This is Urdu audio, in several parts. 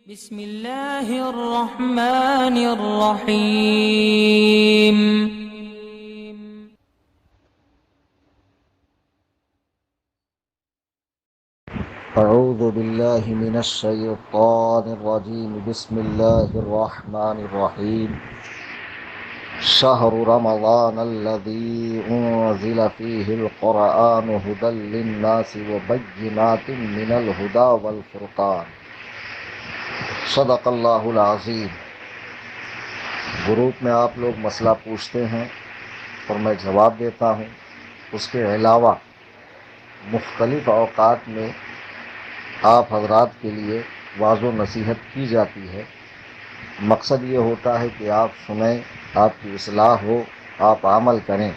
بسم اللہ الرحمن الرحیم۔ اعوذ باللہ من الشیطان الرجیم، بسم اللہ الرحمن الرحیم۔ شہر رمضان الذی انزل فیہ القرآن ھدی للناس وبینات من الھدی والفرقان۔ صدق اللہ العظیم۔ گروپ میں آپ لوگ مسئلہ پوچھتے ہیں اور میں جواب دیتا ہوں۔ اس کے علاوہ مختلف اوقات میں آپ حضرات کے لیے واعظ و نصیحت کی جاتی ہے۔ مقصد یہ ہوتا ہے کہ آپ سنیں، آپ کی اصلاح ہو، آپ عمل کریں۔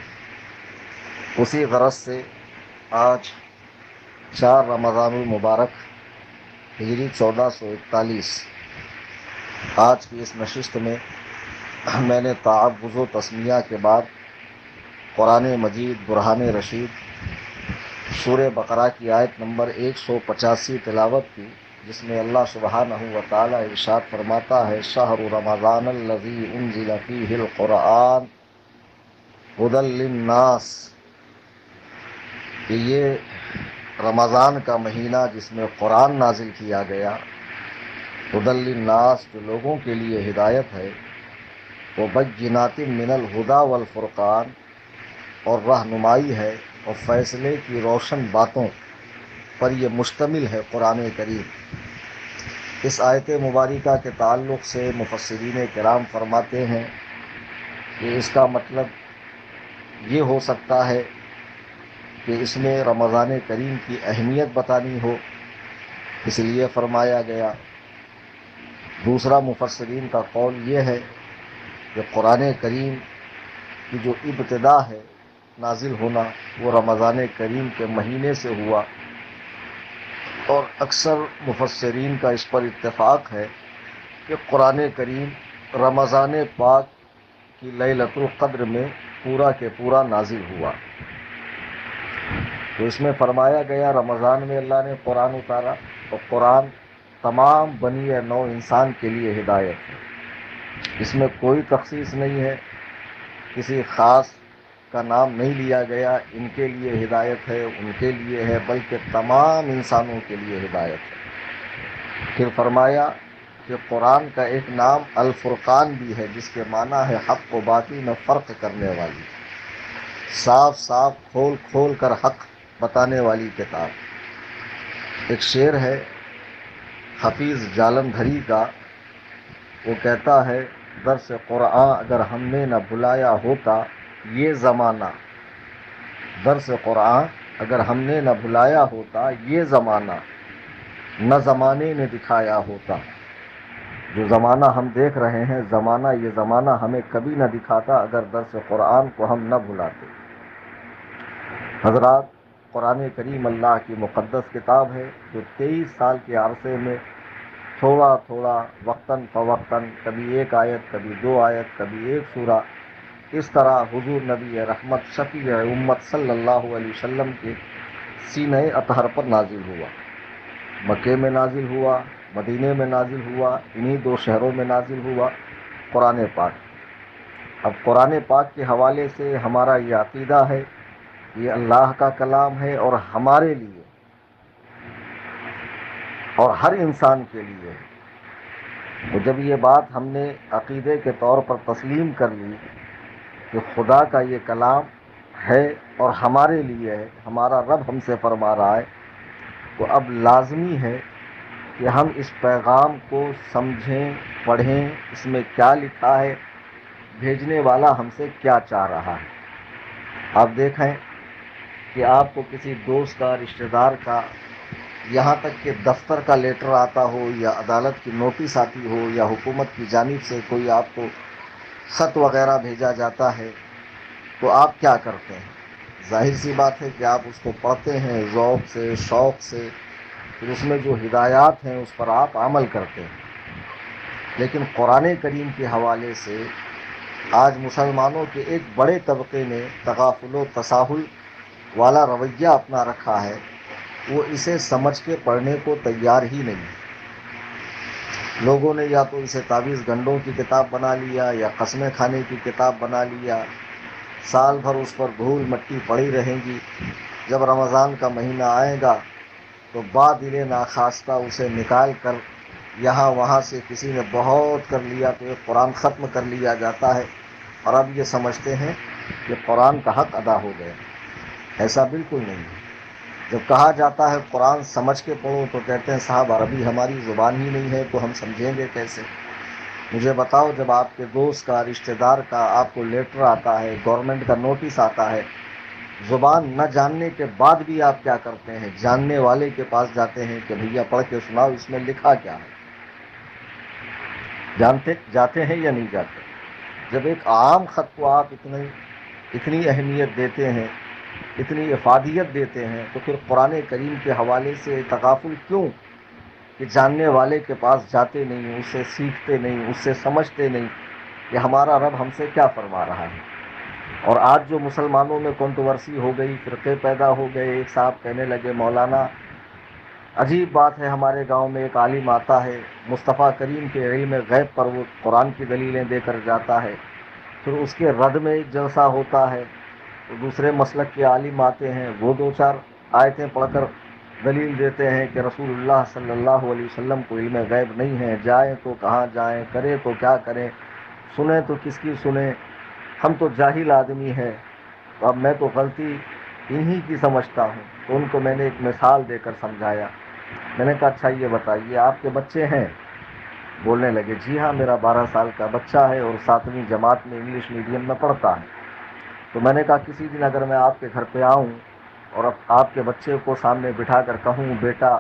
اسی غرض سے آج 4 رمضان المبارک ہجری 1441 آج کی اس نشست میں میں نے تعوذ و تسمیہ کے بعد قرآن مجید برہان رشید سورہ بقرہ کی آیت نمبر 185 تلاوت کی، جس میں اللہ سبحانہ و تعالی ارشاد فرماتا ہے: شہر رمضان الذی انزل فیہ القرآن ھدی للناس، کہ یہ رمضان کا مہینہ جس میں قرآن نازل کیا گیا، ھدی للناس جو لوگوں کے لیے ہدایت ہے، وبینات من الھدی والفرقان، اور رہنمائی ہے اور فیصلے کی روشن باتوں پر یہ مشتمل ہے قرآن کریم۔ اس آیت مبارکہ کے تعلق سے مفسرین کرام فرماتے ہیں کہ اس کا مطلب یہ ہو سکتا ہے کہ اس میں رمضان کریم کی اہمیت بتانی ہو، اس لیے فرمایا گیا۔ دوسرا مفسرین کا قول یہ ہے کہ قرآن کریم کی جو ابتدا ہے نازل ہونا، وہ رمضان کریم کے مہینے سے ہوا، اور اکثر مفسرین کا اس پر اتفاق ہے کہ قرآن کریم رمضان پاک کی لیلۃ القدر میں پورا کے پورا نازل ہوا۔ تو اس میں فرمایا گیا رمضان میں اللہ نے قرآن اتارا، اور قرآن تمام بنی نوع انسان کے لیے ہدایت ہے۔ اس میں کوئی تخصیص نہیں ہے، کسی خاص کا نام نہیں لیا گیا، ان کے لیے ہدایت ہے، ان کے لیے ہے، بلکہ تمام انسانوں کے لیے ہدایت ہے۔ پھر فرمایا کہ قرآن کا ایک نام الفرقان بھی ہے، جس کے معنی ہے حق و باطل میں فرق کرنے والی، صاف صاف کھول کھول کر حق بتانے والی کتاب۔ ایک شعر ہے حفیظ جالندھری کا، وہ کہتا ہے: درس قرآن اگر ہم نے نہ بھلایا ہوتا یہ زمانہ، درس قرآن اگر ہم نے نہ بھلایا ہوتا یہ زمانہ، نہ زمانے نے دکھایا ہوتا۔ جو زمانہ ہم دیکھ رہے ہیں، زمانہ، یہ زمانہ ہمیں کبھی نہ دکھاتا اگر درس قرآن کو ہم نہ بھلاتے۔ حضرات، قرآن کریم اللہ کی مقدس کتاب ہے، جو 23 سال کے عرصے میں تھوڑا تھوڑا، وقتاً فوقتاً، کبھی ایک آیت، کبھی 2 آیت، کبھی ایک سورہ، اس طرح حضور نبی رحمت شفیع امت صلی اللہ علیہ وسلم کے سینہ اطہر پر نازل ہوا۔ مکے میں نازل ہوا، مدینے میں نازل ہوا، انہی 2 شہروں میں نازل ہوا قرآن پاک۔ اب قرآن پاک کے حوالے سے ہمارا یہ عقیدہ ہے، یہ اللہ کا کلام ہے اور ہمارے لیے اور ہر انسان کے لیے ہے۔ تو جب یہ بات ہم نے عقیدے کے طور پر تسلیم کر لی کہ خدا کا یہ کلام ہے اور ہمارے لیے ہے، ہمارا رب ہم سے فرما رہا ہے، تو اب لازمی ہے کہ ہم اس پیغام کو سمجھیں، پڑھیں، اس میں کیا لکھا ہے، بھیجنے والا ہم سے کیا چاہ رہا ہے۔ آپ دیکھیں کہ آپ کو کسی دوست کا، رشتہ دار کا، یہاں تک کہ دفتر کا لیٹر آتا ہو، یا عدالت کی نوٹس آتی ہو، یا حکومت کی جانب سے کوئی آپ کو خط وغیرہ بھیجا جاتا ہے، تو آپ کیا کرتے ہیں؟ ظاہر سی بات ہے کہ آپ اس کو پڑھتے ہیں ذوق سے، شوق سے، پھر اس میں جو ہدایات ہیں اس پر آپ عمل کرتے ہیں۔ لیکن قرآن کریم کے حوالے سے آج مسلمانوں کے ایک بڑے طبقے نے تغافل و تساہل والا رویہ اپنا رکھا ہے، وہ اسے سمجھ کے پڑھنے کو تیار ہی نہیں۔ لوگوں نے یا تو اسے تعویذ گنڈوں کی کتاب بنا لیا یا قسمیں کھانے کی کتاب بنا لیا، سال بھر اس پر دھول مٹی پڑی رہیں گی، جب رمضان کا مہینہ آئے گا تو بادل ناخواستہ اسے نکال کر یہاں وہاں سے کسی نے بہت کر لیا تو ایک قرآن ختم کر لیا جاتا ہے، اور اب یہ سمجھتے ہیں کہ قرآن کا حق ادا ہو گیا۔ ایسا بالکل نہیں ہے۔ جب کہا جاتا ہے قرآن سمجھ کے پڑھو تو کہتے ہیں صاحب عربی ہماری زبان ہی نہیں ہے تو ہم سمجھیں گے کیسے؟ مجھے بتاؤ، جب آپ کے دوست کا، رشتہ دار کا آپ کو لیٹر آتا ہے، گورنمنٹ کا نوٹس آتا ہے، زبان نہ جاننے کے بعد بھی آپ کیا کرتے ہیں؟ جاننے والے کے پاس جاتے ہیں کہ بھیا پڑھ کے سناؤ اس میں لکھا کیا ہے۔ جاتے ہیں یا نہیں جاتے؟ جب ایک عام خط کو آپ اتنی اہمیت دیتے ہیں، اتنی افادیت دیتے ہیں، تو پھر قرآن کریم کے حوالے سے تغافل کیوں کہ جاننے والے کے پاس جاتے نہیں، اس سے سیکھتے نہیں، اس سے سمجھتے نہیں کہ ہمارا رب ہم سے کیا فرما رہا ہے۔ اور آج جو مسلمانوں میں کنٹروورسی ہو گئی، فرقے پیدا ہو گئے، ایک صاحب کہنے لگے مولانا عجیب بات ہے، ہمارے گاؤں میں ایک عالم آتا ہے، مصطفیٰ کریم کے علم غیب پر وہ قرآن کی دلیلیں دے کر جاتا ہے، پھر اس کے رد میں ایک جلسہ ہوتا ہے، تو دوسرے مسلک کے عالم آتے ہیں، وہ دو چار آیتیں پڑھ کر دلیل دیتے ہیں کہ رسول اللہ صلی اللہ علیہ وسلم کو علم غیب نہیں ہے، جائیں تو کہاں جائیں، کریں تو کیا کریں، سنیں تو کس کی سنیں، ہم تو جاہل آدمی ہیں۔ تو اب میں تو غلطی انہی کی سمجھتا ہوں، تو ان کو میں نے ایک مثال دے کر سمجھایا۔ میں نے کہا اچھا یہ بتائیے آپ کے بچے ہیں؟ بولنے لگے جی ہاں میرا 12 سال کا بچہ ہے اور 7ویں جماعت میں انگلش میڈیم میں پڑھتا ہے۔ تو میں نے کہا کسی دن اگر میں آپ کے گھر پہ آؤں اور اب آپ کے بچے کو سامنے بٹھا کر کہوں بیٹا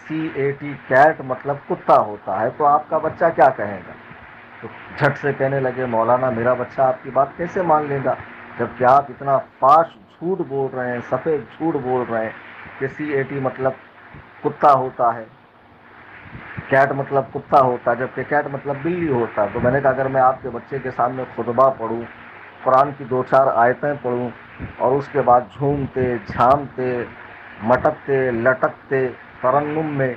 CAT کیٹ مطلب کتا ہوتا ہے، تو آپ کا بچہ کیا کہے گا؟ تو جھٹ سے کہنے لگے مولانا میرا بچہ آپ کی بات کیسے مان لے گا جب کہ آپ اتنا فاش جھوٹ بول رہے ہیں، سفید جھوٹ بول رہے ہیں کہ CAT مطلب کتا ہوتا ہے، کیٹ مطلب کتا ہوتا ہے، جبکہ کیٹ مطلب بلی ہوتا ہے۔ تو میں نے کہا اگر میں آپ کے بچے کے سامنے خطبہ پڑھوں، قرآن کی 2-4 آیتیں پڑھوں اور اس کے بعد جھومتے جھامتے مٹکتے لٹکتے ترنم میں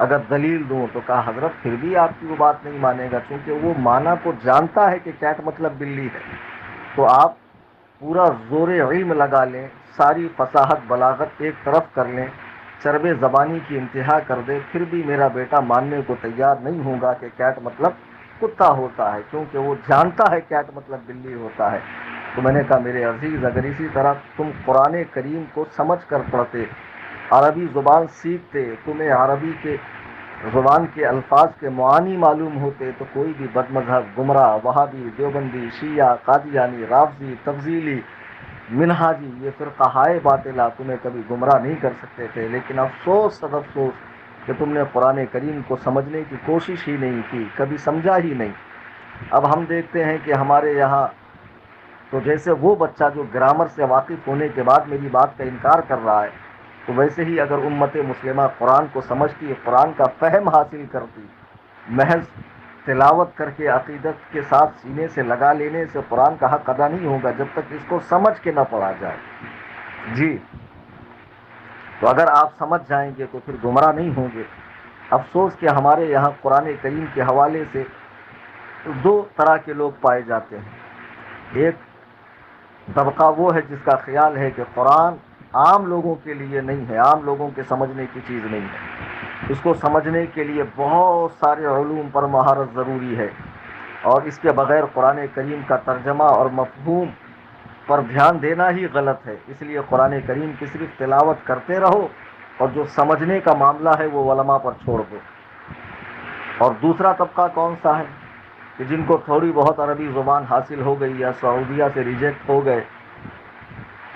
اگر دلیل دوں تو کہا حضرت پھر بھی آپ کی وہ بات نہیں مانے گا، کیونکہ وہ مانا تو جانتا ہے کہ کیٹ مطلب بلی ہے۔ تو آپ پورا زور علم لگا لیں، ساری فصاحت بلاغت ایک طرف کر لیں، چرب زبانی کی انتہا کر دے، پھر بھی میرا بیٹا ماننے کو تیار نہیں ہوگا کہ کیٹ مطلب کتا ہوتا ہے، کیونکہ وہ جانتا ہے کیٹ مطلب بلی ہوتا ہے۔ تو میں نے کہا میرے عزیز اگر اسی طرح تم قرآن کریم کو سمجھ کر پڑھتے، عربی زبان سیکھتے، تمہیں عربی کے زبان کے الفاظ کے معانی معلوم ہوتے، تو کوئی بھی بد مذہب، گمراہ، وہابی، دیوبندی، شیعہ، قادیانی، رافضی، تفضیلی، منہاجی، یہ فرقہائے باطلہ تمہیں کبھی گمراہ نہیں کر سکتے تھے۔ لیکن افسوس صد افسوس کہ تم نے قرآن کریم کو سمجھنے کی کوشش ہی نہیں کی، کبھی سمجھا ہی نہیں۔ اب ہم دیکھتے ہیں کہ ہمارے یہاں تو جیسے وہ بچہ جو گرامر سے واقف ہونے کے بعد میری بات کا انکار کر رہا ہے، تو ویسے ہی اگر امت مسلمہ قرآن کو سمجھتی، قرآن کا فہم حاصل کرتی، محض تلاوت کر کے عقیدت کے ساتھ سینے سے لگا لینے سے قرآن کا حق ادا نہیں ہوگا جب تک اس کو سمجھ کے نہ پڑھا جائے۔ جی، تو اگر آپ سمجھ جائیں گے تو پھر گمراہ نہیں ہوں گے۔ افسوس کہ ہمارے یہاں قرآن کریم کے حوالے سے 2 طرح کے لوگ پائے جاتے ہیں۔ ایک طبقہ وہ ہے جس کا خیال ہے کہ قرآن عام لوگوں کے لیے نہیں ہے، عام لوگوں کے سمجھنے کی چیز نہیں ہے، اس کو سمجھنے کے لیے بہت سارے علوم پر مہارت ضروری ہے، اور اس کے بغیر قرآن کریم کا ترجمہ اور مفہوم پر دھیان دینا ہی غلط ہے، اس لیے قرآن کریم کی صرف تلاوت کرتے رہو اور جو سمجھنے کا معاملہ ہے وہ علماء پر چھوڑ دو۔ اور دوسرا طبقہ کون سا ہے کہ جن کو تھوڑی بہت عربی زبان حاصل ہو گئی، یا سعودیہ سے ریجیکٹ ہو گئے،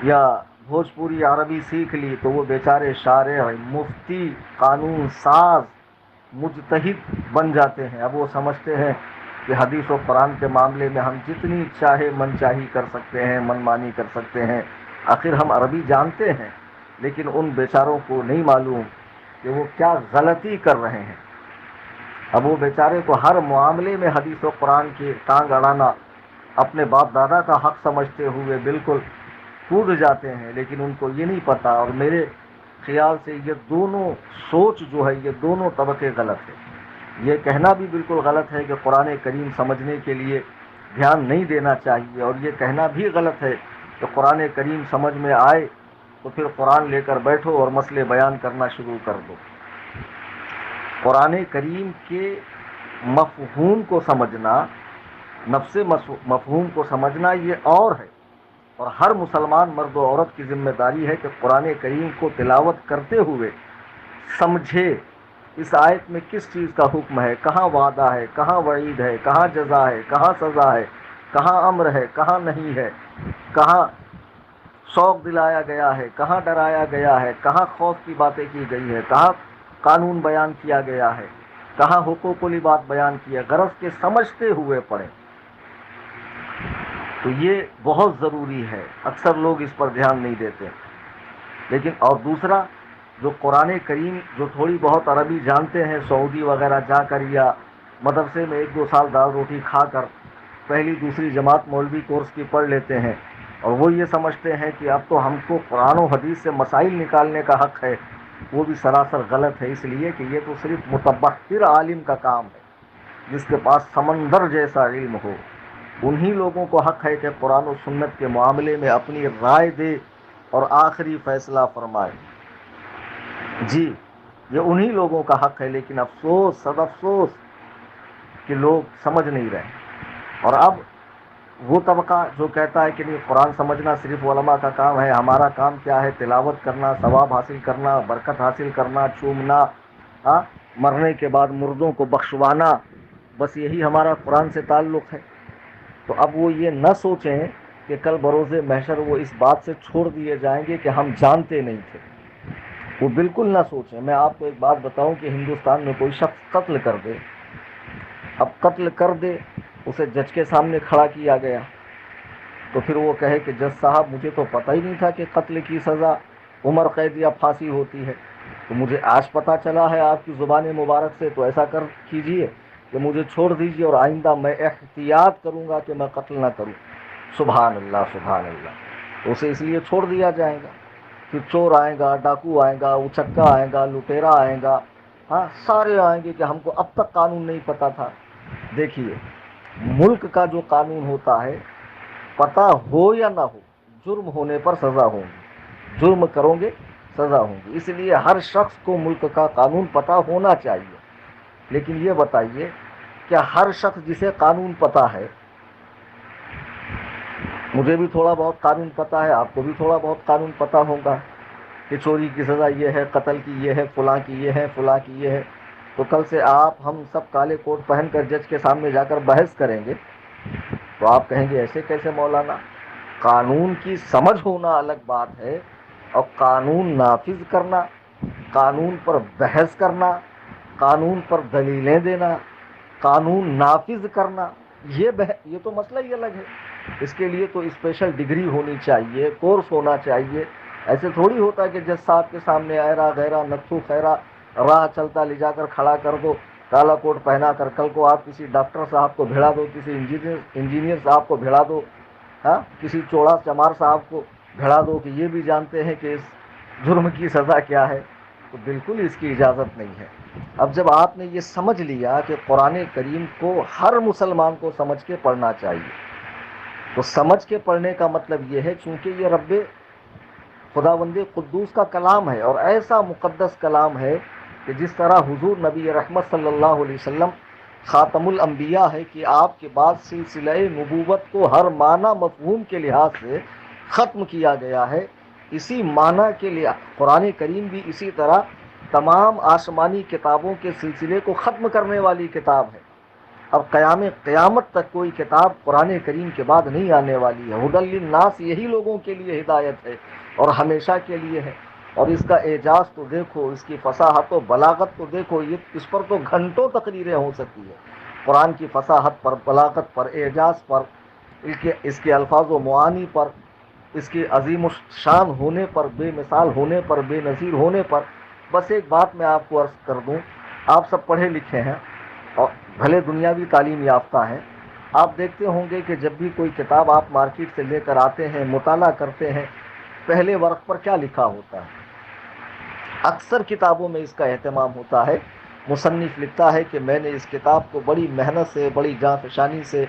یا بھوجپوری عربی سیکھ لی، تو وہ بیچارے شارع، مفتی، قانون ساز، مجتہد بن جاتے ہیں۔ اب وہ سمجھتے ہیں کہ حدیث و قرآن کے معاملے میں ہم جتنی چاہے من چاہی کر سکتے ہیں، من مانی کر سکتے ہیں۔ آخر ہم عربی جانتے ہیں، لیکن ان بیچاروں کو نہیں معلوم کہ وہ کیا غلطی کر رہے ہیں۔ اب وہ بیچارے کو ہر معاملے میں حدیث و قرآن کی ٹانگ اڑانا اپنے باپ دادا کا حق سمجھتے ہوئے بالکل کود جاتے ہیں، لیکن ان کو یہ نہیں پتا۔ اور میرے خیال سے یہ دونوں سوچ جو ہے، یہ دونوں طبقے غلط ہے۔ یہ کہنا بھی بالکل غلط ہے کہ قرآن کریم سمجھنے کے لیے دھیان نہیں دینا چاہیے، اور یہ کہنا بھی غلط ہے کہ قرآن کریم سمجھ میں آئے تو پھر قرآن لے کر بیٹھو اور مسئلے بیان کرنا شروع کر دو۔ قرآن کریم کے مفہوم کو سمجھنا، نفس مفہوم کو سمجھنا یہ اور ہے، اور ہر مسلمان مرد و عورت کی ذمہ داری ہے کہ قرآن کریم کو تلاوت کرتے ہوئے سمجھے اس آیت میں کس چیز کا حکم ہے، کہاں وعدہ ہے، کہاں وعید ہے، کہاں جزا ہے، کہاں سزا ہے، کہاں امر ہے، کہاں نہیں ہے، کہاں شوق دلایا گیا ہے، کہاں ڈرایا گیا ہے، کہاں خوف کی باتیں کی گئی ہے، کہاں قانون بیان کیا گیا ہے، کہاں حقوق العباد بیان کیا، غرض کے سمجھتے ہوئے پڑھیں۔ تو یہ بہت ضروری ہے، اکثر لوگ اس پر دھیان نہیں دیتے۔ لیکن اور دوسرا، جو قرآن کریم جو تھوڑی بہت عربی جانتے ہیں، سعودی وغیرہ جا کر یا مدرسے میں 1-2 سال دال روٹی کھا کر پہلی دوسری جماعت مولوی کورس کی پڑھ لیتے ہیں، اور وہ یہ سمجھتے ہیں کہ اب تو ہم کو قرآن و حدیث سے مسائل نکالنے کا حق ہے، وہ بھی سراسر غلط ہے، اس لیے کہ یہ تو صرف متبحر عالم کا کام ہے، جس کے پاس سمندر جیسا علم ہو۔ انہی لوگوں کو حق ہے کہ قرآن و سنت کے معاملے میں اپنی رائے دے اور آخری فیصلہ فرمائے۔ جی، یہ انہی لوگوں کا حق ہے، لیکن افسوس، صد افسوس کہ لوگ سمجھ نہیں رہے۔ اور اب وہ طبقہ جو کہتا ہے کہ نہیں، قرآن سمجھنا صرف علماء کا کام ہے، ہمارا کام کیا ہے؟ تلاوت کرنا، ثواب حاصل کرنا، برکت حاصل کرنا، چومنا، مرنے کے بعد مردوں کو بخشوانا، بس یہی ہمارا قرآن سے تعلق ہے۔ تو اب وہ یہ نہ سوچیں کہ کل بروز محشر وہ اس بات سے چھوڑ دیے جائیں گے کہ ہم جانتے نہیں تھے، وہ بالکل نہ سوچیں۔ میں آپ کو ایک بات بتاؤں کہ ہندوستان میں کوئی شخص قتل کر دے، اب قتل کر دے، اسے جج کے سامنے کھڑا کیا گیا، تو پھر وہ کہے کہ جج صاحب مجھے تو پتہ ہی نہیں تھا کہ قتل کی سزا عمر قید یا پھانسی ہوتی ہے، تو مجھے آج پتہ چلا ہے آپ کی زبان مبارک سے، تو ایسا کیجئے کہ مجھے چھوڑ دیجئے، اور آئندہ میں احتیاط کروں گا کہ میں قتل نہ کروں۔ سبحان اللہ، سبحان اللہ۔ تو اسے اس لیے چھوڑ دیا جائے گا۔ پھر چور آئے گا، ڈاکو آئے گا، اچکا آئے گا، لٹیرا آئے گا، سارے آئیں گے کہ ہم کو اب تک قانون نہیں پتہ تھا۔ دیکھیے، ملک کا جو قانون ہوتا ہے، پتہ ہو یا نہ ہو، جرم ہونے پر سزا ہوگی، جرم کرو گے سزا ہوگی، اس لیے ہر شخص کو ملک کا قانون پتہ ہونا چاہیے۔ لیکن یہ بتائیے، کیا ہر شخص جسے قانون پتہ ہے، مجھے بھی تھوڑا بہت قانون پتہ ہے، آپ کو بھی تھوڑا بہت قانون پتہ ہوگا کہ چوری کی سزا یہ ہے، قتل کی یہ ہے، فلاں کی یہ ہے، فلاں کی یہ ہے، تو کل سے ہم سب کالے کوٹ پہن کر جج کے سامنے جا کر بحث کریں گے تو آپ کہیں گے ایسے کیسے مولانا؟ قانون کی سمجھ ہونا الگ بات ہے، اور قانون نافذ کرنا، قانون پر بحث کرنا، قانون پر دلیلیں دینا، قانون نافذ کرنا، یہ تو مسئلہ ہی الگ ہے۔ اس کے لیے تو اسپیشل ڈگری ہونی چاہیے، کورس ہونا چاہیے۔ ایسے تھوڑی ہوتا ہے کہ جج صاحب کے سامنے ایرا غیرا نتھو خیرا راہ چلتا لے جا کر کھڑا کر دو کالا کوٹ پہنا کر، کل کو آپ کسی ڈاکٹر صاحب کو بھیڑا دو، کسی انجینئر صاحب کو بھیڑا دو، کسی چوڑا چمار صاحب کو بھیڑا دو کہ یہ بھی جانتے ہیں کہ اس جرم کی سزا کیا ہے، تو بالکل اس کی اجازت نہیں ہے۔ اب جب آپ نے یہ سمجھ لیا کہ قرآن کریم کو ہر مسلمان کو سمجھ کے پڑھنا چاہیے، تو سمجھ کے پڑھنے کا مطلب یہ ہے، چونکہ یہ رب خداوند قدوس کا کلام ہے، اور ایسا مقدس کلام ہے کہ جس طرح حضور نبی رحمت صلی اللہ علیہ وسلم خاتم الانبیاء ہے کہ آپ کے بعد سلسلہ نبوت کو ہر معنی مفہوم کے لحاظ سے ختم کیا گیا ہے، اسی معنی کے لیے قرآن کریم بھی اسی طرح تمام آسمانی کتابوں کے سلسلے کو ختم کرنے والی کتاب ہے۔ اب قیامت تک کوئی کتاب قرآن کریم کے بعد نہیں آنے والی ہے۔ ھدی للناس، یہی لوگوں کے لیے ہدایت ہے اور ہمیشہ کے لیے ہے۔ اور اس کا اعجاز تو دیکھو، اس کی فصاحت و بلاغت تو دیکھو، اس پر تو گھنٹوں تقریریں ہو سکتی ہے، قرآن کی فصاحت پر، بلاغت پر، اعجاز پر، اس کے الفاظ و معانی پر، اس کے عظیم الشان ہونے پر، بے مثال ہونے پر، بے نظیر ہونے پر۔ بس ایک بات میں آپ کو عرض کر دوں، آپ سب پڑھے لکھے ہیں اور بھلے دنیاوی تعلیم یافتہ ہیں، آپ دیکھتے ہوں گے کہ جب بھی کوئی کتاب آپ مارکیٹ سے لے کر آتے ہیں، مطالعہ کرتے ہیں، پہلے ورق پر کیا لکھا ہوتا ہے؟ اکثر کتابوں میں اس کا اہتمام ہوتا ہے مصنف لکھتا ہے کہ میں نے اس کتاب کو بڑی محنت سے، بڑی جانفشانی سے،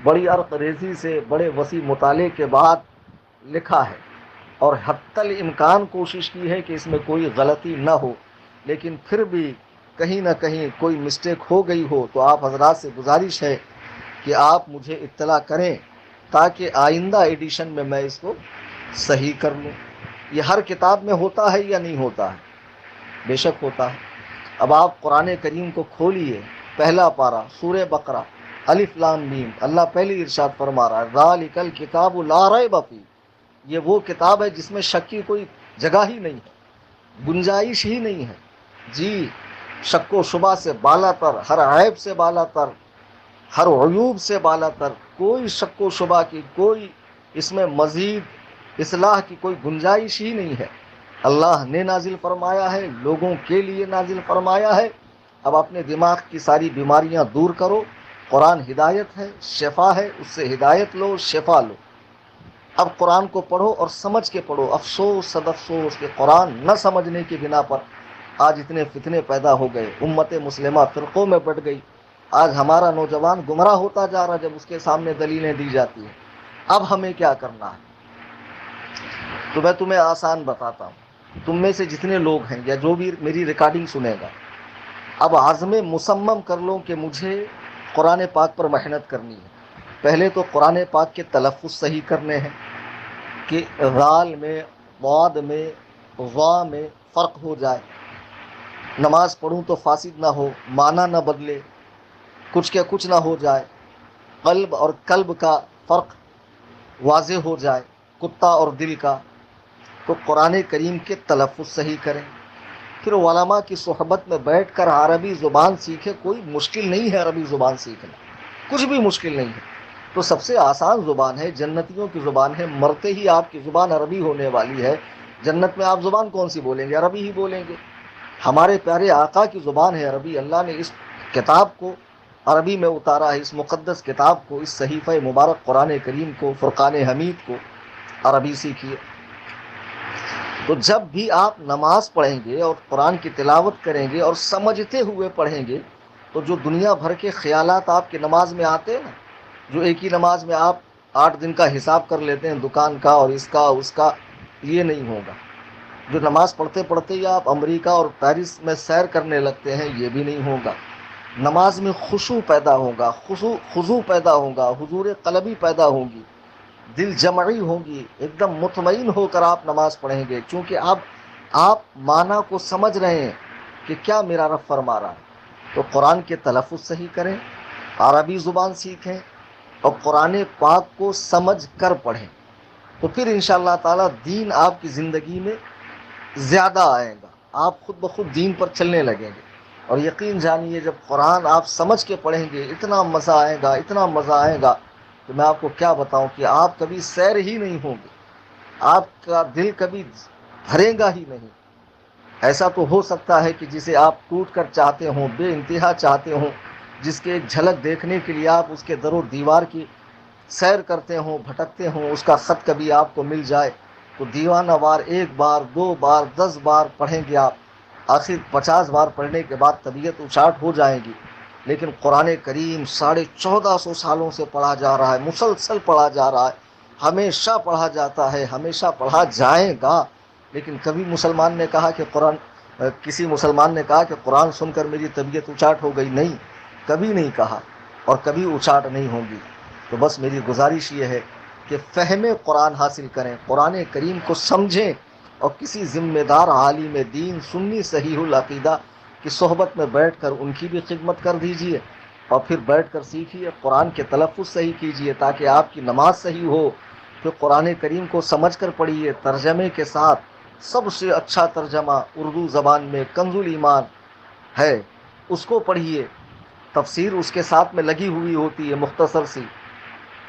بڑی عرق ریزی سے، بڑے وسیع مطالعے کے بعد لکھا ہے، اور حتی الامکان کوشش کی ہے کہ اس میں کوئی غلطی نہ ہو، لیکن پھر بھی کہیں نہ کہیں کوئی مسٹیک ہو گئی ہو تو آپ حضرات سے گزارش ہے کہ آپ مجھے اطلاع کریں تاکہ آئندہ ایڈیشن میں اس کو صحیح کر لوں۔ یہ ہر کتاب میں ہوتا ہے یا نہیں ہوتا ہے؟ بے شک ہوتا ہے۔ اب آپ قرآن کریم کو کھولیے، پہلا پارہ سورہ بقرہ، الف لام میم، اللہ پہلے ارشاد فرما رہا ہے ذالک الکتاب لا ریب فیہ، یہ وہ کتاب ہے جس میں شک کی کوئی جگہ ہی نہیں ہے، گنجائش ہی نہیں ہے۔ جی، شک و شبہ سے بالا تر، ہر عیب سے بالا تر، ہر عیوب سے بالا تر، کوئی شک و شبہ کی، کوئی اس میں مزید اصلاح کی کوئی گنجائش ہی نہیں ہے۔ اللہ نے نازل فرمایا ہے، لوگوں کے لیے نازل فرمایا ہے۔ اب اپنے دماغ کی ساری بیماریاں دور کرو، قرآن ہدایت ہے، شفا ہے، اس سے ہدایت لو، شفا لو۔ اب قرآن کو پڑھو اور سمجھ کے پڑھو۔ افسوس صد افسوس کہ قرآن نہ سمجھنے کی بنا پر آج اتنے فتنے پیدا ہو گئے، امت مسلمہ فرقوں میں بٹ گئی۔ آج ہمارا نوجوان گمراہ ہوتا جا رہا جب اس کے سامنے دلیلیں دی جاتی ہیں۔ اب ہمیں کیا کرنا ہے؟ تو میں تمہیں آسان بتاتا ہوں۔ تم میں سے جتنے لوگ ہیں یا جو بھی میری ریکارڈنگ سنے گا، اب عزم مصمم کر لو کہ مجھے قرآن پاک پر محنت کرنی ہے۔ پہلے تو قرآن پاک کے تلفظ صحیح کرنے ہیں کہ غال میں، ضاد میں، ضا میں فرق ہو جائے، نماز پڑھوں تو فاسد نہ ہو، معنی نہ بدلے، کچھ کے کچھ نہ ہو جائے، قلب اور قلب کا فرق واضح ہو جائے، کتا اور دل کا۔ تو قرآن کریم کے تلفظ صحیح کریں۔ پھر علماء کی صحبت میں بیٹھ کر عربی زبان سیکھے۔ کوئی مشکل نہیں ہے عربی زبان سیکھنا، کچھ بھی مشکل نہیں ہے۔ تو سب سے آسان زبان ہے، جنتیوں کی زبان ہے، مرتے ہی آپ کی زبان عربی ہونے والی ہے۔ جنت میں آپ زبان کون سی بولیں گے؟ عربی ہی بولیں گے۔ ہمارے پیارے آقا کی زبان ہے عربی۔ اللہ نے اس کتاب کو عربی میں اتارا ہے، اس مقدس کتاب کو، اس صحیفہ مبارک قرآن کریم کو، فرقان حمید کو عربی سیکھیے۔ تو جب بھی آپ نماز پڑھیں گے اور قرآن کی تلاوت کریں گے اور سمجھتے ہوئے پڑھیں گے، تو جو دنیا بھر کے خیالات آپ کی نماز میں آتے ہیں نا، جو ایک ہی نماز میں آپ 8 دن کا حساب کر لیتے ہیں، دکان کا اور اس کا اس کا، یہ نہیں ہوگا۔ جو نماز پڑھتے پڑھتے ہی آپ امریکہ اور پیرس میں سیر کرنے لگتے ہیں، یہ بھی نہیں ہوگا۔ نماز میں خشوع پیدا ہوگا، خضوع پیدا ہوگا، حضور قلبی پیدا ہوگی، دل جمعی ہوگی، ایک دم مطمئن ہو کر آپ نماز پڑھیں گے، چونکہ اب آپ معنی کو سمجھ رہے ہیں کہ کیا میرا رب فرما رہا ہے۔ تو قرآن کے تلفظ صحیح کریں، عربی زبان سیکھیں اور قرآن پاک کو سمجھ کر پڑھیں، تو پھر انشاءاللہ تعالیٰ دین آپ کی زندگی میں زیادہ آئے گا، آپ خود بخود دین پر چلنے لگیں گے۔ اور یقین جانیے جب قرآن آپ سمجھ کے پڑھیں گے، اتنا مزہ آئے گا، اتنا مزہ آئے گا کہ میں آپ کو کیا بتاؤں کہ آپ کبھی سیر ہی نہیں ہوں گے، آپ کا دل کبھی بھرے گا ہی نہیں۔ ایسا تو ہو سکتا ہے کہ جسے آپ ٹوٹ کر چاہتے ہوں، بے انتہا چاہتے ہوں، جس کے ایک جھلک دیکھنے کے لیے آپ اس کے در و دیوار کی سیر کرتے ہوں، بھٹکتے ہوں، اس کا خط کبھی آپ کو مل جائے تو دیوانہ وار 1 بار 2 بار 10 بار پڑھیں گے آپ، آخر 50 بار پڑھنے کے بعد طبیعت اچاٹ ہو جائے گی۔ لیکن قرآن کریم 1450 سالوں سے پڑھا جا رہا ہے، مسلسل پڑھا جا رہا ہے، ہمیشہ پڑھا جاتا ہے، ہمیشہ پڑھا جائے گا۔ لیکن کبھی مسلمان نے کہا کہ کسی مسلمان نے کہا کہ قرآن سن کر میری طبیعت اچاٹ ہو گئی؟ نہیں، کبھی نہیں کہا اور کبھی اچاٹ نہیں ہوگی۔ تو بس میری گزارش یہ ہے کہ فہم قرآن حاصل کریں، قرآن کریم کو سمجھیں، اور کسی ذمہ دار عالم دین سنی صحیح العقیدہ کی صحبت میں بیٹھ کر ان کی بھی خدمت کر دیجئے، اور پھر بیٹھ کر سیکھیے، قرآن کے تلفظ صحیح کیجئے تاکہ آپ کی نماز صحیح ہو۔ پھر قرآن کریم کو سمجھ کر پڑھیے، ترجمے کے ساتھ۔ سب سے اچھا ترجمہ اردو زبان میں کنز الایمان ہے، اس کو پڑھیے۔ تفسیر اس کے ساتھ میں لگی ہوئی ہوتی ہے مختصر سی،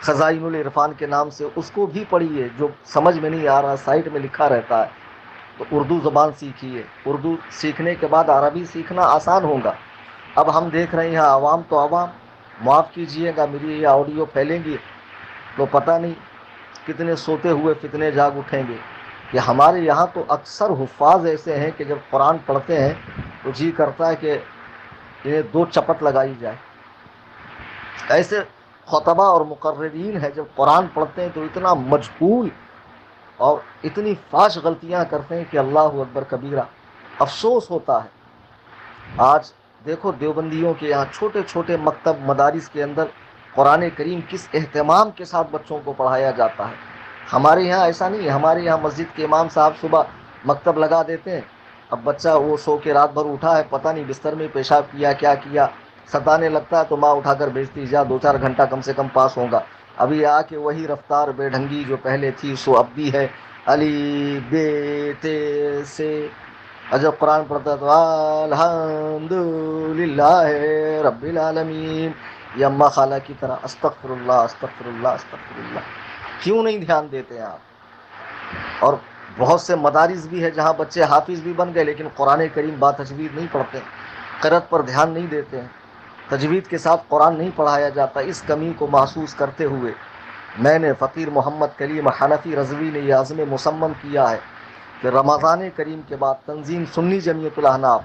خزائن العرفان کے نام سے، اس کو بھی پڑھیے۔ جو سمجھ میں نہیں آ رہا سائٹ میں لکھا رہتا ہے، تو اردو زبان سیکھیے۔ اردو سیکھنے کے بعد عربی سیکھنا آسان ہوگا۔ اب ہم دیکھ رہے ہیں عوام تو عوام، معاف کیجئے گا میری یہ آڈیو پھیلیں گی تو پتہ نہیں کتنے سوتے ہوئے فتنے جاگ اٹھیں گے، کہ ہمارے یہاں تو اکثر حفاظ ایسے ہیں کہ جب قرآن پڑھتے ہیں تو جی کرتا ہے کہ انہیں 2 چپٹ لگائی جائے۔ ایسے خطبہ اور مقررین ہیں، جب قرآن پڑھتے ہیں تو اتنا مجہول اور اتنی فاش غلطیاں کرتے ہیں کہ اللہ اکبر کبیرہ، افسوس ہوتا ہے۔ آج دیکھو دیوبندیوں کے یہاں چھوٹے چھوٹے مکتب مدارس کے اندر قرآن کریم کس اہتمام کے ساتھ بچوں کو پڑھایا جاتا ہے۔ ہمارے یہاں ایسا نہیں ہے، ہمارے یہاں مسجد کے امام صاحب صبح مکتب لگا دیتے ہیں، اب بچہ وہ سو کے رات بھر اٹھا ہے، پتہ نہیں بستر میں پیشاب کیا کیا کیا، ستانے لگتا ہے تو ماں اٹھا کر بھیجتی، جا 2-4 گھنٹہ کم سے کم پاس ہوگا۔ ابھی آ کے وہی رفتار بے ڈھنگی جو پہلے تھی سو اب بھی ہے، علی بے تے سے، اور جب قرآن پڑھتا ہے تو الحمد للہ رب العالمین، یہ اماں خالہ کی طرح استغفر اللہ استغفر اللہ استغفر اللہ۔ کیوں نہیں دھیان دیتے ہیں آپ؟ اور بہت سے مدارس بھی ہے جہاں بچے حافظ بھی بن گئے لیکن قرآن کریم با تجوید نہیں پڑھتے، قرأت پر دھیان نہیں دیتے ہیں، تجوید کے ساتھ قرآن نہیں پڑھایا جاتا۔ اس کمی کو محسوس کرتے ہوئے میں نے فقیر محمد کلیم حنفی رضوی نے یہ عزم مصمم کیا ہے کہ رمضان کریم کے بعد تنظیم سنی جمعیت الاحناف،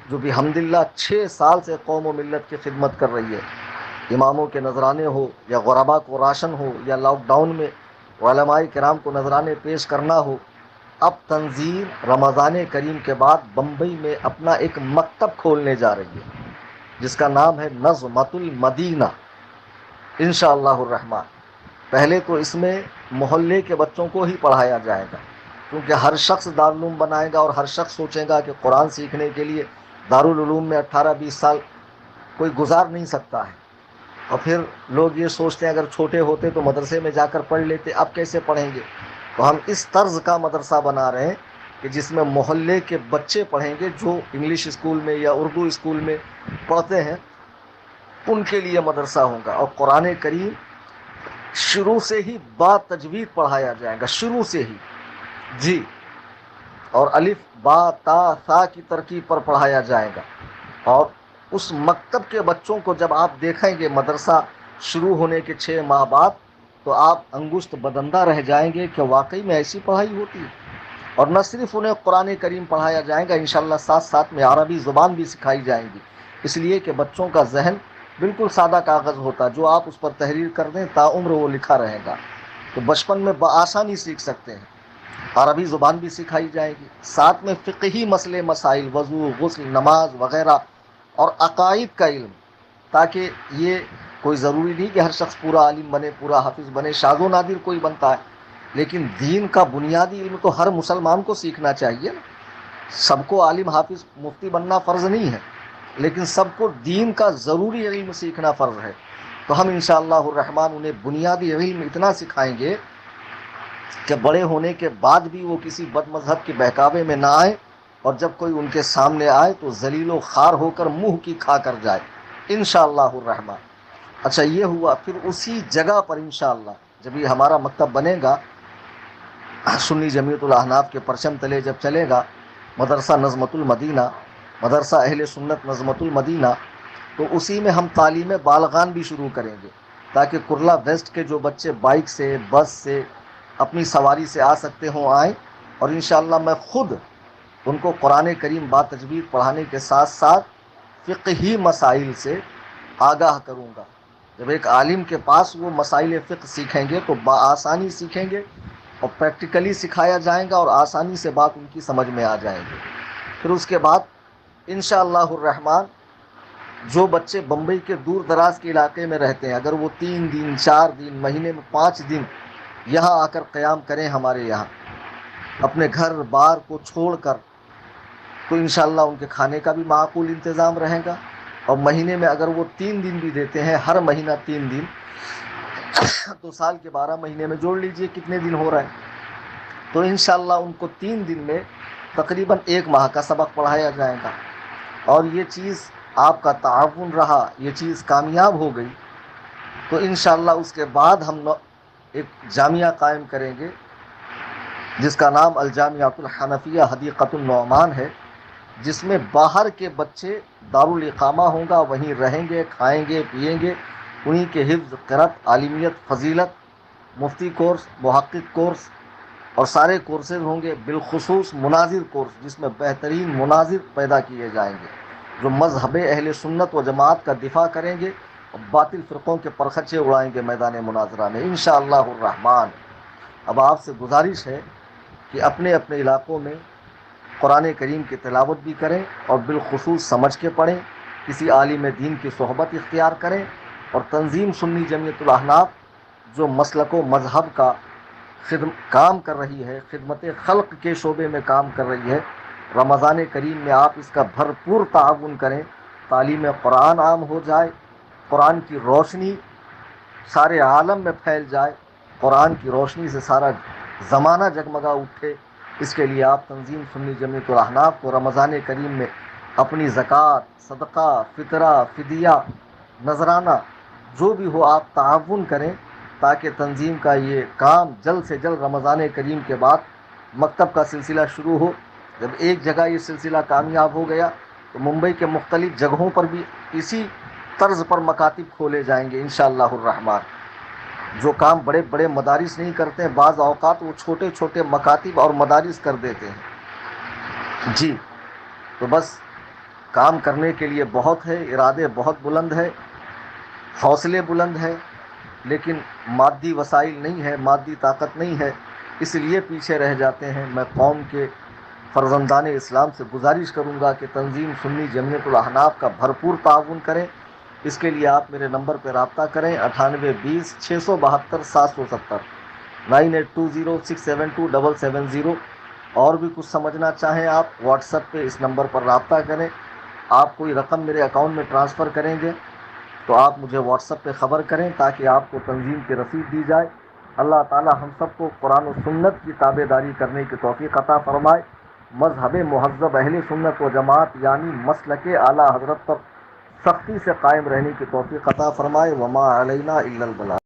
جو بھی الحمدللہ 6 سال سے قوم و ملت کی خدمت کر رہی ہے، اماموں کے نذرانے ہو یا غربا کو راشن ہو یا لاک ڈاؤن میں علماء کرام کو نذرانے پیش کرنا ہو، اب تنظیم رمضان کریم کے بعد بمبئی میں اپنا ایک مکتب کھولنے جا رہی ہے جس کا نام ہے نظمۃ المدینہ انشاءاللہ الرحمن۔ پہلے تو اس میں محلے کے بچوں کو ہی پڑھایا جائے گا، کیونکہ ہر شخص دارالعلوم بنائے گا اور ہر شخص سوچے گا کہ قرآن سیکھنے کے لیے دارالعلوم میں 18-20 سال کوئی گزار نہیں سکتا ہے، اور پھر لوگ یہ سوچتے ہیں اگر چھوٹے ہوتے تو مدرسے میں جا کر پڑھ لیتے، اب کیسے پڑھیں گے؟ تو ہم اس طرز کا مدرسہ بنا رہے ہیں کہ جس میں محلے کے بچے پڑھیں گے، جو انگلش اسکول میں یا اردو اسکول میں پڑھتے ہیں ان کے لیے مدرسہ ہوگا، اور قرآن کریم شروع سے ہی با تجوید پڑھایا جائے گا، شروع سے ہی جی، اور الف با تا ثا کی ترکیب پر پڑھایا جائے گا۔ اور اس مکتب کے بچوں کو جب آپ دیکھیں گے مدرسہ شروع ہونے کے 6 ماہ بعد، تو آپ انگشت بدندہ رہ جائیں گے کہ واقعی میں ایسی پڑھائی ہوتی ہے۔ اور نہ صرف انہیں قرآن کریم پڑھایا جائے گا، انشاءاللہ ساتھ ساتھ میں عربی زبان بھی سکھائی جائیں گی، اس لیے کہ بچوں کا ذہن بالکل سادہ کاغذ ہوتا ہے، جو آپ اس پر تحریر کر دیں تا عمر وہ لکھا رہے گا، تو بچپن میں بآسانی سیکھ سکتے ہیں۔ عربی زبان بھی سکھائی جائے گی، ساتھ میں فقہی مسئلے مسائل، وضو، غسل، نماز وغیرہ اور عقائد کا علم، تاکہ یہ کوئی ضروری نہیں کہ ہر شخص پورا عالم بنے، پورا حافظ بنے، شاذ و نادر کوئی بنتا ہے، لیکن دین کا بنیادی علم تو ہر مسلمان کو سیکھنا چاہیے نا۔ سب کو عالم حافظ مفتی بننا فرض نہیں ہے، لیکن سب کو دین کا ضروری علم سیکھنا فرض ہے۔ تو ہم انشاءاللہ الرحمن انہیں بنیادی علم اتنا سکھائیں گے کہ بڑے ہونے کے بعد بھی وہ کسی بد مذہب کے بہکاوے میں نہ آئے، اور جب کوئی ان کے سامنے آئے تو ذلیل و خوار ہو کر منہ کی کھا کر جائے انشاءاللہ الرحمن۔ اچھا یہ ہوا، پھر اسی جگہ پر انشاءاللہ جب یہ ہمارا مکتب بنے گا، سنی جمعیت الاحناف کے پرچم تلے جب چلے گا مدرسہ نظمۃ المدینہ، مدرسہ اہل سنت نظمۃ المدینہ، تو اسی میں ہم تعلیم بالغان بھی شروع کریں گے، تاکہ کرلا ویسٹ کے جو بچے بائک سے، بس سے، اپنی سواری سے آ سکتے ہوں آئیں، اور انشاءاللہ میں خود ان کو قرآن کریم با تجوید پڑھانے کے ساتھ ساتھ فقہی مسائل سے آگاہ کروں گا۔ جب ایک عالم کے پاس وہ مسائل فقہ سیکھیں گے تو بآسانی سیکھیں گے، اور پریکٹیکلی سکھایا جائے گا اور آسانی سے بات ان کی سمجھ میں آ جائیں گے۔ پھر اس کے بعد انشاءاللہ الرحمن جو بچے بمبئی کے دور دراز کے علاقے میں رہتے ہیں، اگر وہ 3 دن 4 دن مہینے میں 5 دن یہاں آ کر قیام کریں ہمارے یہاں اپنے گھر بار کو چھوڑ کر، تو انشاءاللہ ان کے کھانے کا بھی معقول انتظام رہے گا، اور مہینے میں اگر وہ 3 دن بھی دیتے ہیں، ہر مہینہ 3 دن، تو سال کے 12 مہینے میں جوڑ لیجئے کتنے دن ہو رہے ہیں، تو انشاءاللہ ان کو 3 دن میں تقریباً 1 ماہ کا سبق پڑھایا جائے گا۔ اور یہ چیز آپ کا تعاون رہا، یہ چیز کامیاب ہو گئی، تو انشاءاللہ اس کے بعد ہم ایک جامعہ قائم کریں گے جس کا نام الجامعۃ الحنفیہ حدیقۃ النعمان ہے، جس میں باہر کے بچے دارالاقامہ ہوں گا، وہیں رہیں گے، کھائیں گے، پیئیں گے، انہی کے حفظ، قرأت، عالمیت، فضیلت، مفتی کورس، محقق کورس اور سارے کورسز ہوں گے، بالخصوص مناظر کورس جس میں بہترین مناظر پیدا کیے جائیں گے، جو مذہب اہل سنت و جماعت کا دفاع کریں گے اور باطل فرقوں کے پرخچے اڑائیں گے میدان مناظرہ میں انشاءاللہ الرحمن۔ اب آپ سے گزارش ہے کہ اپنے اپنے علاقوں میں قرآن کریم کی تلاوت بھی کریں اور بالخصوص سمجھ کے پڑھیں، کسی عالم دین کی صحبت اختیار کریں، اور تنظیم سنی جمعیت الاحناف جو مسلک و مذہب کا کام کر رہی ہے، خدمت خلق کے شعبے میں کام کر رہی ہے، رمضان کریم میں آپ اس کا بھرپور تعاون کریں، تعلیم قرآن عام ہو جائے، قرآن کی روشنی سارے عالم میں پھیل جائے، قرآن کی روشنی سے سارا زمانہ جگمگا اٹھے۔ اس کے لیے آپ تنظیم سنی جمعیت الاحناف کو رمضان کریم میں اپنی زکوٰۃ، صدقہ، فطرہ، فدیہ، نذرانہ جو بھی ہو آپ تعاون کریں، تاکہ تنظیم کا یہ کام جلد سے جلد رمضان کریم کے بعد مکتب کا سلسلہ شروع ہو۔ جب ایک جگہ یہ سلسلہ کامیاب ہو گیا تو ممبئی کے مختلف جگہوں پر بھی اسی طرز پر مکاتب کھولے جائیں گے انشاءاللہ الرحمن۔ جو کام بڑے بڑے مدارس نہیں کرتے ہیں، بعض اوقات وہ چھوٹے چھوٹے مکاتب اور مدارس کر دیتے ہیں۔ جی تو بس کام کرنے کے لیے بہت ہے، ارادے بہت بلند ہے، حوصلے بلند ہے، لیکن مادی وسائل نہیں ہے، مادی طاقت نہیں ہے، اس لیے پیچھے رہ جاتے ہیں۔ میں قوم کے فرزندان اسلام سے گزارش کروں گا کہ تنظیم سنی جمعیت الاحناف کا بھرپور تعاون کریں۔ اس کے لیے آپ میرے نمبر پہ رابطہ کریں 9820 672 770 9820672770۔ اور بھی کچھ سمجھنا چاہیں آپ واٹس ایپ پہ اس نمبر پر رابطہ کریں۔ آپ کوئی رقم میرے اکاؤنٹ میں ٹرانسفر کریں گے تو آپ مجھے واٹس ایپ پہ خبر کریں تاکہ آپ کو تنظیم کی رسید دی جائے۔ اللہ تعالی ہم سب کو قرآن و سنت کی تابع داری کرنے کی توفیق عطا فرمائے، مذہب مہذب اہل سنت و جماعت یعنی مسلک اعلیٰ حضرت پر سختی سے قائم رہنے کی توفیق عطا فرمائے۔ وما علینا الا البلاغ۔